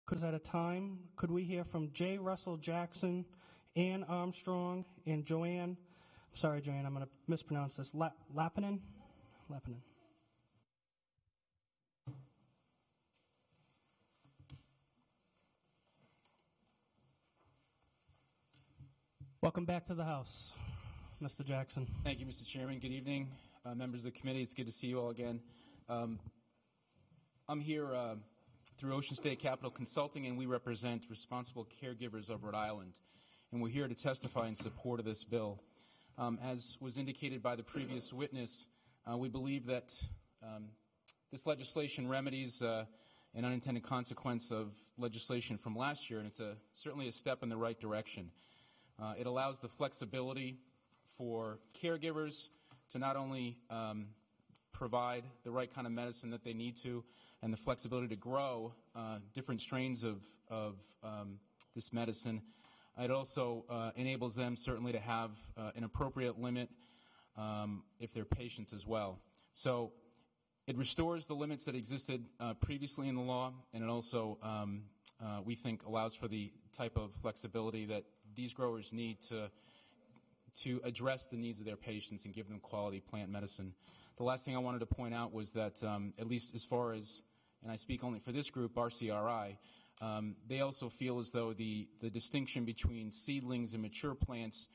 Because at a time, could we hear from J. Russell Jackson, Ann Armstrong, and Joanne, sorry, Joanne, I'm going to mispronounce this, Lappinen? Lappinen. Welcome back to the House, Mr. Jackson. Thank you, Mr. Chairman. Good evening, members of the committee. It's good to see you all again. I'm here through Ocean State Capital Consulting, and we represent responsible caregivers of Rhode Island. And we're here to testify in support of this bill. As was indicated by the previous witness, we believe that this legislation remedies an unintended consequence of legislation from last year, and it's certainly a step in the right direction. It allows the flexibility for caregivers to not only provide the right kind of medicine that they need to, and the flexibility to grow different strains of this medicine. It also enables them certainly to have an appropriate limit if they're patients as well. So it restores the limits that existed previously in the law, and it also, we think, allows for the type of flexibility that these growers need to address the needs of their patients and give them quality plant medicine. The last thing I wanted to point out was that, at least as far as, and I speak only for this group, RCRI, they also feel as though the distinction between seedlings and mature plants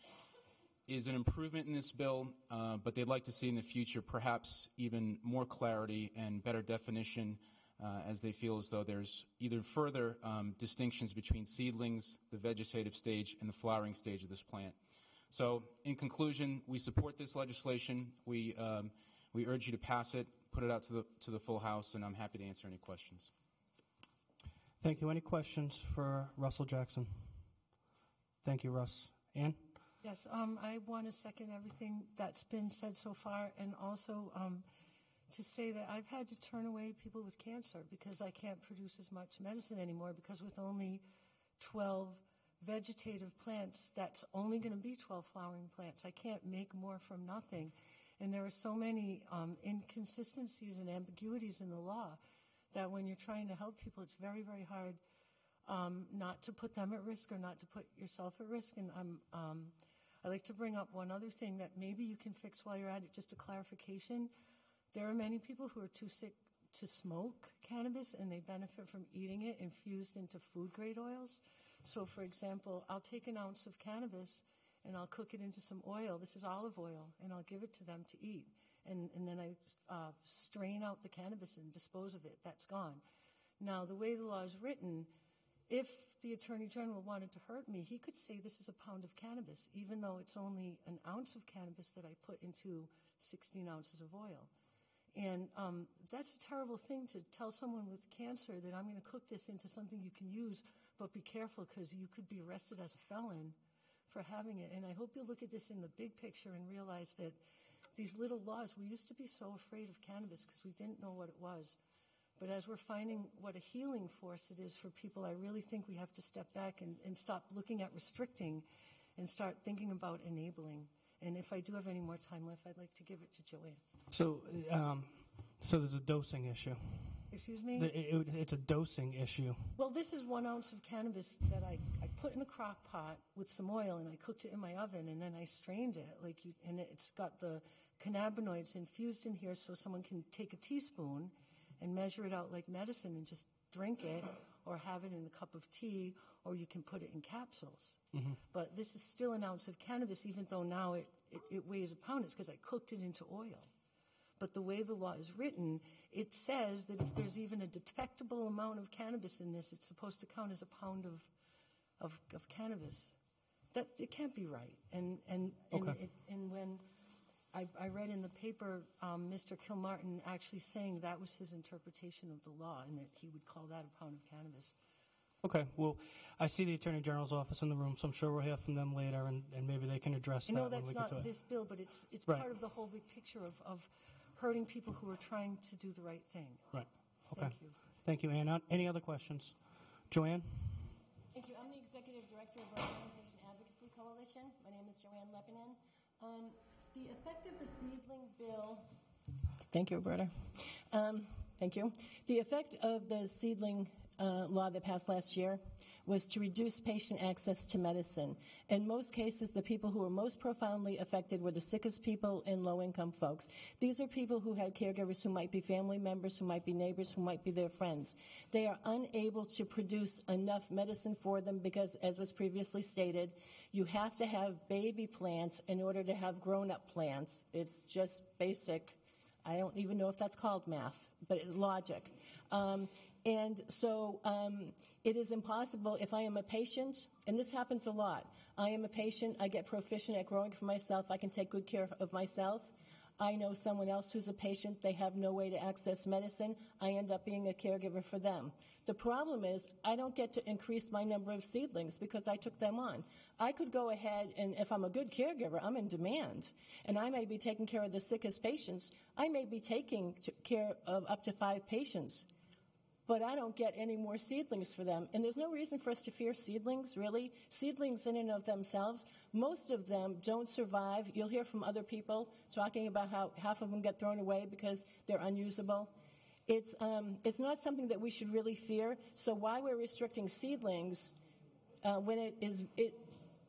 is an improvement in this bill, but they'd like to see in the future perhaps even more clarity and better definition, as they feel as though there's either further distinctions between seedlings, the vegetative stage, and the flowering stage of this plant. So, in conclusion, we support this legislation. We urge you to pass it, put it out to the full House, and I'm happy to answer any questions. Thank you. Any questions for Russell Jackson? Thank you, Russ. Ann? Yes, I want to second everything that's been said so far, and also to say that I've had to turn away people with cancer because I can't produce as much medicine anymore, because with only 12 vegetative plants, that's only going to be 12 flowering plants. I can't make more from nothing. And there are so many inconsistencies and ambiguities in the law that when you're trying to help people, it's very, very hard not to put them at risk or not to put yourself at risk. And I'd like to bring up one other thing that maybe you can fix while you're at it, just a clarification. There are many people who are too sick to smoke cannabis, and they benefit from eating it infused into food-grade oils. So, for example, I'll take an ounce of cannabis and I'll cook it into some oil. This is olive oil, and I'll give it to them to eat. And then I strain out the cannabis and dispose of it. That's gone. Now, the way the law is written, if the Attorney General wanted to hurt me, he could say this is a pound of cannabis, even though it's only an ounce of cannabis that I put into 16 ounces of oil. And that's a terrible thing to tell someone with cancer, that I'm going to cook this into something you can use, but be careful because you could be arrested as a felon for having it. And I hope you'll look at this in the big picture and realize that these little laws, we used to be so afraid of cannabis because we didn't know what it was. But as we're finding what a healing force it is for people, I really think we have to step back and stop looking at restricting and start thinking about enabling. And if I do have any more time left, I'd like to give it to Joanne. So there's a dosing issue. Excuse me? It's a dosing issue. Well, this is 1 ounce of cannabis that I put in a crock pot with some oil, and I cooked it in my oven, and then I strained it. And it's got the cannabinoids infused in here, so someone can take a teaspoon and measure it out like medicine and just drink it, or have it in a cup of tea, or you can put it in capsules. Mm-hmm. But this is still an ounce of cannabis, even though now it weighs a pound. It's because I cooked it into oil. But the way the law is written, it says that if there's even a detectable amount of cannabis in this, it's supposed to count as a pound of cannabis. That it can't be right. And when I read in the paper Mr. Kilmartin actually saying that was his interpretation of the law, and that he would call that a pound of cannabis. Okay, well, I see the Attorney General's office in the room, so I'm sure we'll hear from them later, and maybe they can address that. No, that's not this bill, but it's right. Part of the whole big picture of hurting people who are trying to do the right thing. Right. Okay. Thank you. Thank you, Anna. Any other questions? Joanne? Thank you. I'm the Executive Director of Rhode Island Patient Advocacy Coalition. My name is Joanne Lappinen. The effect of the seedling bill... Thank you, Roberta. Thank you. The effect of the seedling law that passed last year was to reduce patient access to medicine. In most cases, the people who were most profoundly affected were the sickest people and low-income folks. These are people who had caregivers who might be family members, who might be neighbors, who might be their friends. They are unable to produce enough medicine for them because, as was previously stated, you have to have baby plants in order to have grown-up plants. It's just basic. I don't even know if that's called math, but it's logic. And so it is impossible if I am a patient, and this happens a lot. I am a patient. I get proficient at growing for myself. I can take good care of myself. I know someone else who's a patient. They have no way to access medicine. I end up being a caregiver for them. The problem is I don't get to increase my number of seedlings because I took them on. I could go ahead, and if I'm a good caregiver, I'm in demand, and I may be taking care of the sickest patients. I may be taking care of up to 5 patients, but I don't get any more seedlings for them. And there's no reason for us to fear seedlings, really. Seedlings in and of themselves, most of them don't survive. You'll hear from other people talking about how half of them get thrown away because they're unusable. It's not something that we should really fear. So why we're restricting seedlings when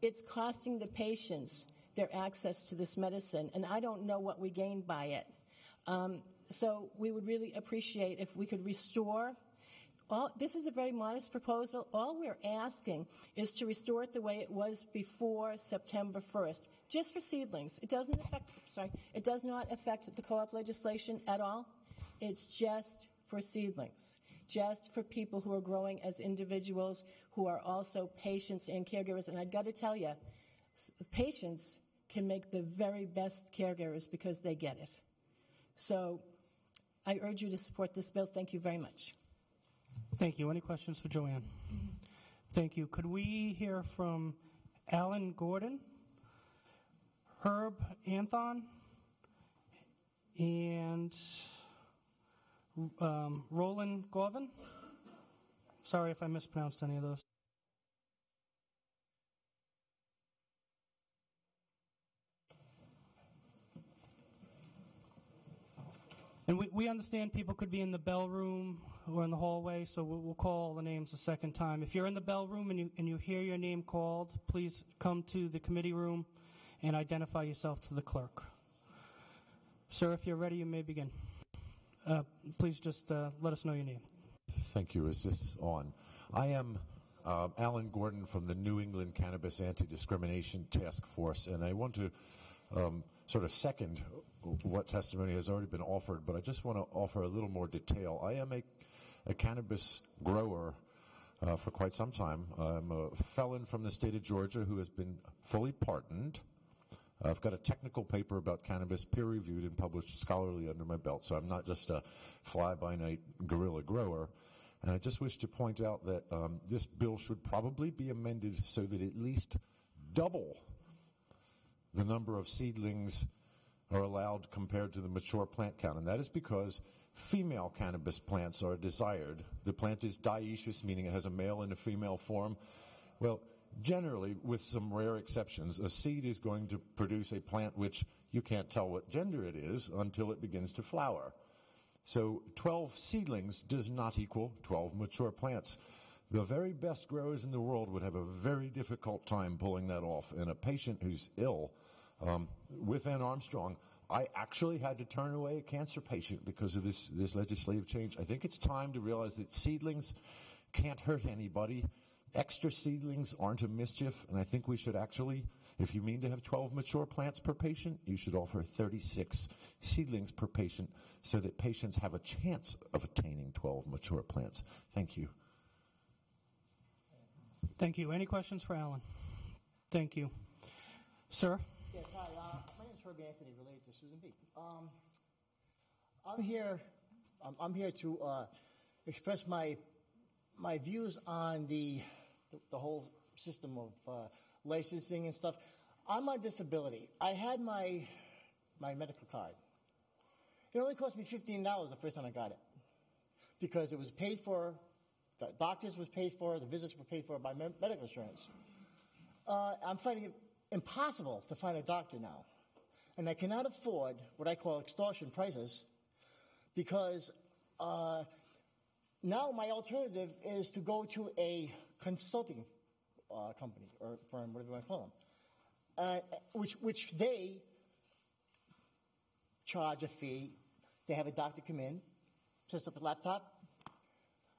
it's costing the patients their access to this medicine, and I don't know what we gain by it. So we would really appreciate if we could restore. This is a very modest proposal. All we're asking is to restore it the way it was before September 1st, just for seedlings. It does not affect the co-op legislation at all. It's just for seedlings, just for people who are growing as individuals who are also patients and caregivers. And I've got to tell you, patients can make the very best caregivers because they get it. So I urge you to support this bill. Thank you very much. Thank you. Any questions for Joanne? Thank you. Could we hear from Alan Gordon, Herb Anthon, and Roland Gorvin? Sorry if I mispronounced any of those. And we understand people could be in the bell room or in the hallway, so we'll call the names a second time. If you're in the bell room and you hear your name called, please come to the committee room and identify yourself to the clerk. Sir, if you're ready, you may begin. Please just let us know your name. Thank you. Is this on? I am Alan Gordon from the New England Cannabis Anti-Discrimination Task Force, and I want to sort of second what testimony has already been offered, but I just want to offer a little more detail. I am a cannabis grower for quite some time. I'm a felon from the state of Georgia who has been fully pardoned. I've got a technical paper about cannabis, peer-reviewed and published scholarly under my belt, so I'm not just a fly-by-night guerrilla grower. And I just wish to point out that this bill should probably be amended so that at least double the number of seedlings are allowed compared to the mature plant count. And that is because female cannabis plants are desired. The plant is dioecious, meaning it has a male and a female form. Well, generally, with some rare exceptions, a seed is going to produce a plant which you can't tell what gender it is until it begins to flower. So 12 seedlings does not equal 12 mature plants. The very best growers in the world would have a very difficult time pulling that off. And a patient who's ill, with Ann Armstrong, I actually had to turn away a cancer patient because of this legislative change. I think it's time to realize that seedlings can't hurt anybody. Extra seedlings aren't a mischief, and I think we should actually, if you mean to have 12 mature plants per patient, you should offer 36 seedlings per patient so that patients have a chance of attaining 12 mature plants. Thank you. Thank you. Any questions for Alan? Thank you. Sir? Yes, hi. My name is Herb Anthony, related to Susan B. I'm here to express my views on the whole system of licensing and stuff. I'm on disability. I had my medical card. It only cost me $15 the first time I got it because it was paid for. The doctors was paid for. The visits were paid for by medical insurance. I'm finding it impossible to find a doctor now. And I cannot afford what I call extortion prices because now my alternative is to go to a consulting company or firm, whatever you want to call them, which they charge a fee. They have a doctor come in, set up a laptop.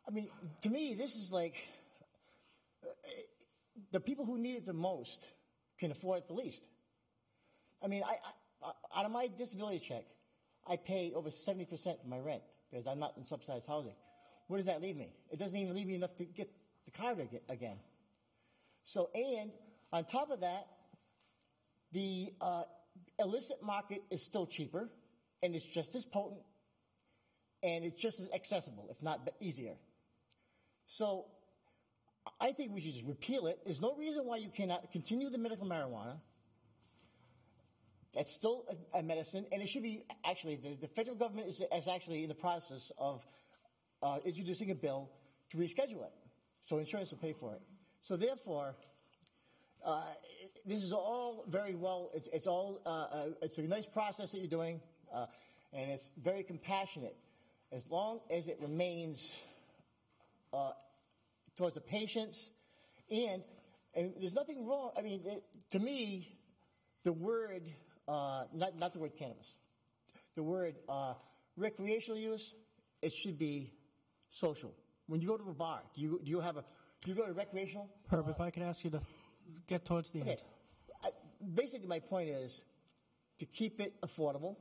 I mean, to me, this is like the people who need it the most can afford it the least. I mean, I out of my disability check, I pay over 70% for my rent because I'm not in subsidized housing. Where does that leave me? It doesn't even leave me enough to get the car again. So, and on top of that, the illicit market is still cheaper, and it's just as potent, and it's just as accessible, if not easier. So, I think we should just repeal it. There's no reason why you cannot continue the medical marijuana. That's still a medicine, and it should be, actually, the federal government is actually in the process of introducing a bill to reschedule it, so insurance will pay for it. So therefore, this is all very well, it's a nice process that you're doing, and it's very compassionate, as long as it remains towards the patients, and there's nothing wrong. I mean, to me, the word, not the word cannabis, the word recreational use, it should be social. When you go to a bar, do you go to recreational? Herb, if I could ask you to get towards the end. Basically, my point is to keep it affordable,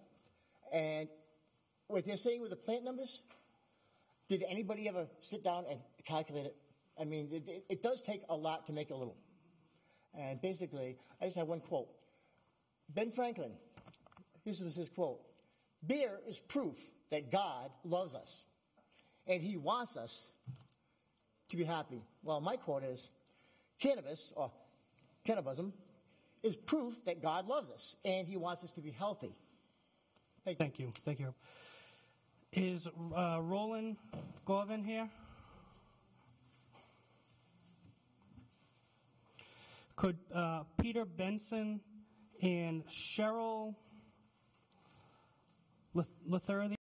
and what they're saying with the plant numbers, did anybody ever sit down and calculate it? I mean, it does take a lot to make a little. And basically, I just have one quote. Ben Franklin, this was his quote: "Beer is proof that God loves us, and he wants us to be happy." Well, my quote is, cannabis, or cannabism, is proof that God loves us, and he wants us to be healthy. Thank you. Thank you. Is Roland Gorvin here? Could Peter Benson and Cheryl Latherty